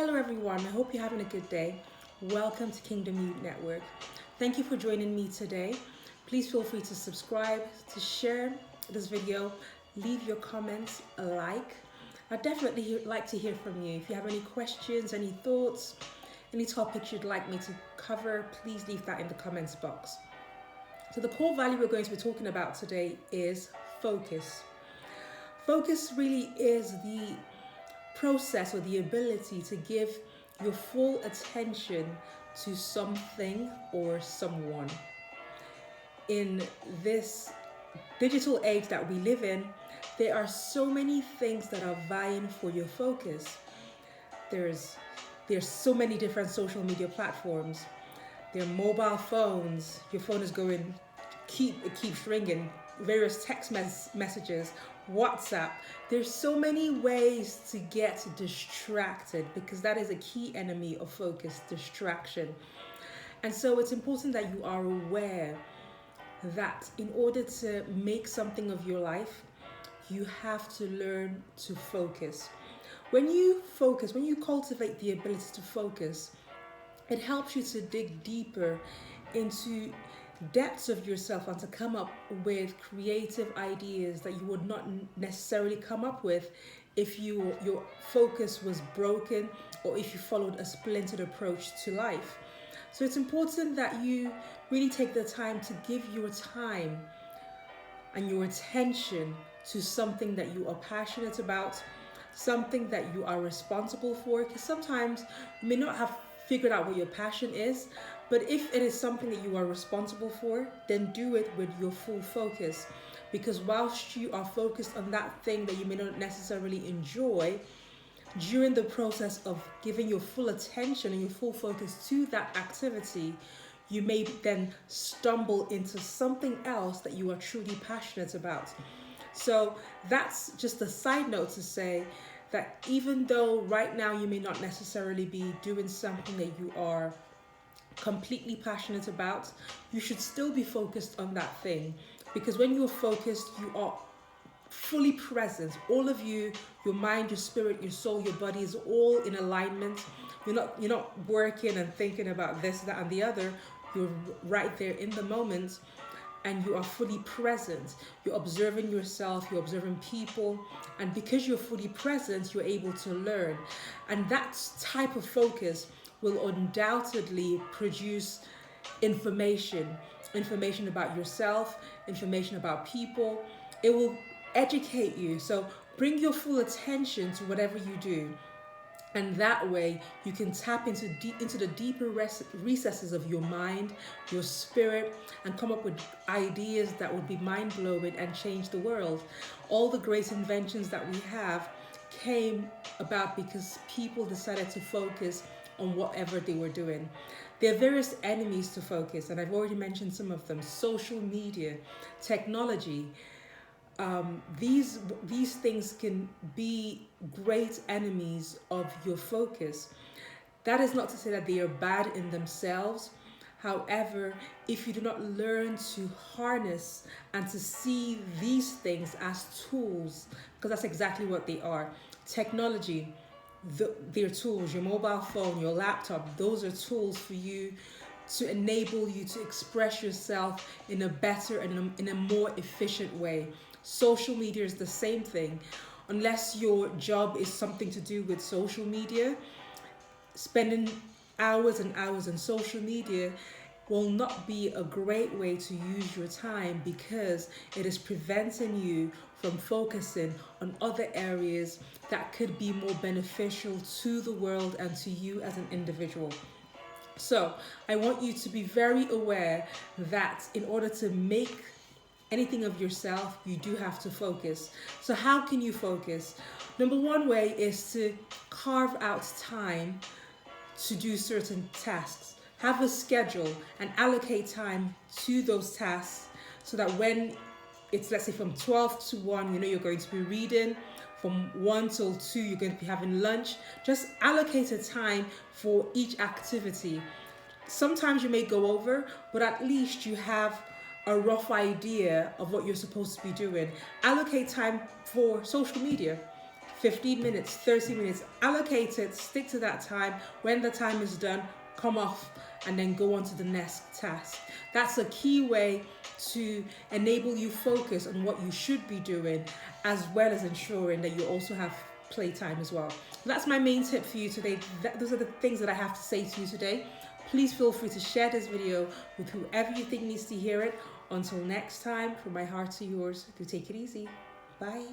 Hello, everyone. I hope you're having a good day. Welcome to Kingdom Youth Network. Thank you for joining me today. Please feel free to subscribe, to share this video, leave your comments, a like. I'd definitely like to hear from you. If you have any questions, any thoughts, any topics you'd like me to cover, please leave that in the comments box. So the core value we're going to be talking about today is focus. Focus really is the process or the ability to give your full attention to something or someone. In this digital age that we live in, there are so many things that are vying for your focus. There's so many different social media platforms. There are mobile phones. Your phone is going, it keeps ringing. Various text messages, WhatsApp. There's so many ways to get distracted because that is a key enemy of focus, distraction. And so it's important that you are aware that in order to make something of your life, you have to learn to focus. When you focus, when you cultivate the ability to focus, it helps you to dig deeper into depths of yourself and to come up with creative ideas that you would not necessarily come up with if your focus was broken or if you followed a splintered approach to life. So it's important that you really take the time to give your time and your attention to something that you are passionate about, something that you are responsible for, because sometimes you may not have figured out what your passion is, but if it is something that you are responsible for, then do it with your full focus. Because whilst you are focused on that thing that you may not necessarily enjoy, during the process of giving your full attention and your full focus to that activity, you may then stumble into something else that you are truly passionate about. So that's just a side note to say that even though right now you may not necessarily be doing something that you are completely passionate about, you should still be focused on that thing, because when you're focused, you are fully present. All of you, your mind, your spirit, your soul, your body is all in alignment. You're not working and thinking about this, that, and the other. You're right there in the moment, and you are fully present. You're observing yourself, you're observing people, and because you're fully present, you're able to learn. And that type of focus will undoubtedly produce information about yourself, information about people. It will educate you. So bring your full attention to whatever you do. And that way you can tap into the deeper recesses of your mind, your spirit, and come up with ideas that would be mind-blowing and change the world. All the great inventions that we have came about because people decided to focus on whatever they were doing. There are various enemies to focus, and I've already mentioned some of them: social media, technology. These things can be great enemies of your focus. That is not to say that they are bad in themselves. However, if you do not learn to harness and to see these things as tools, because that's exactly what they are. Technology, they're tools. Your mobile phone, your laptop, those are tools for you to enable you to express yourself in a better and in a more efficient way. Social media is the same thing. Unless your job is something to do with social media, spending hours and hours on social media will not be a great way to use your time, because it is preventing you from focusing on other areas that could be more beneficial to the world and to you as an individual. So I want you to be very aware that in order to make anything of yourself, you do have to focus. So how can you focus? Number one way is to carve out time to do certain tasks. Have a schedule and allocate time to those tasks so that when it's, let's say, from 12 to 1, you know you're going to be reading. From 1 till 2, you're going to be having lunch. Just allocate a time for each activity. Sometimes you may go over, but at least you have a rough idea of what you're supposed to be doing. Allocate time for social media. 15 minutes, 30 minutes, allocate it, stick to that time. When the time is done, come off and then go on to the next task. That's a key way to enable you focus on what you should be doing, as well as ensuring that you also have playtime as well. That's my main tip for you today. Those are the things that I have to say to you today. Please feel free to share this video with whoever you think needs to hear it. Until next time, from my heart to yours, do take it easy. Bye.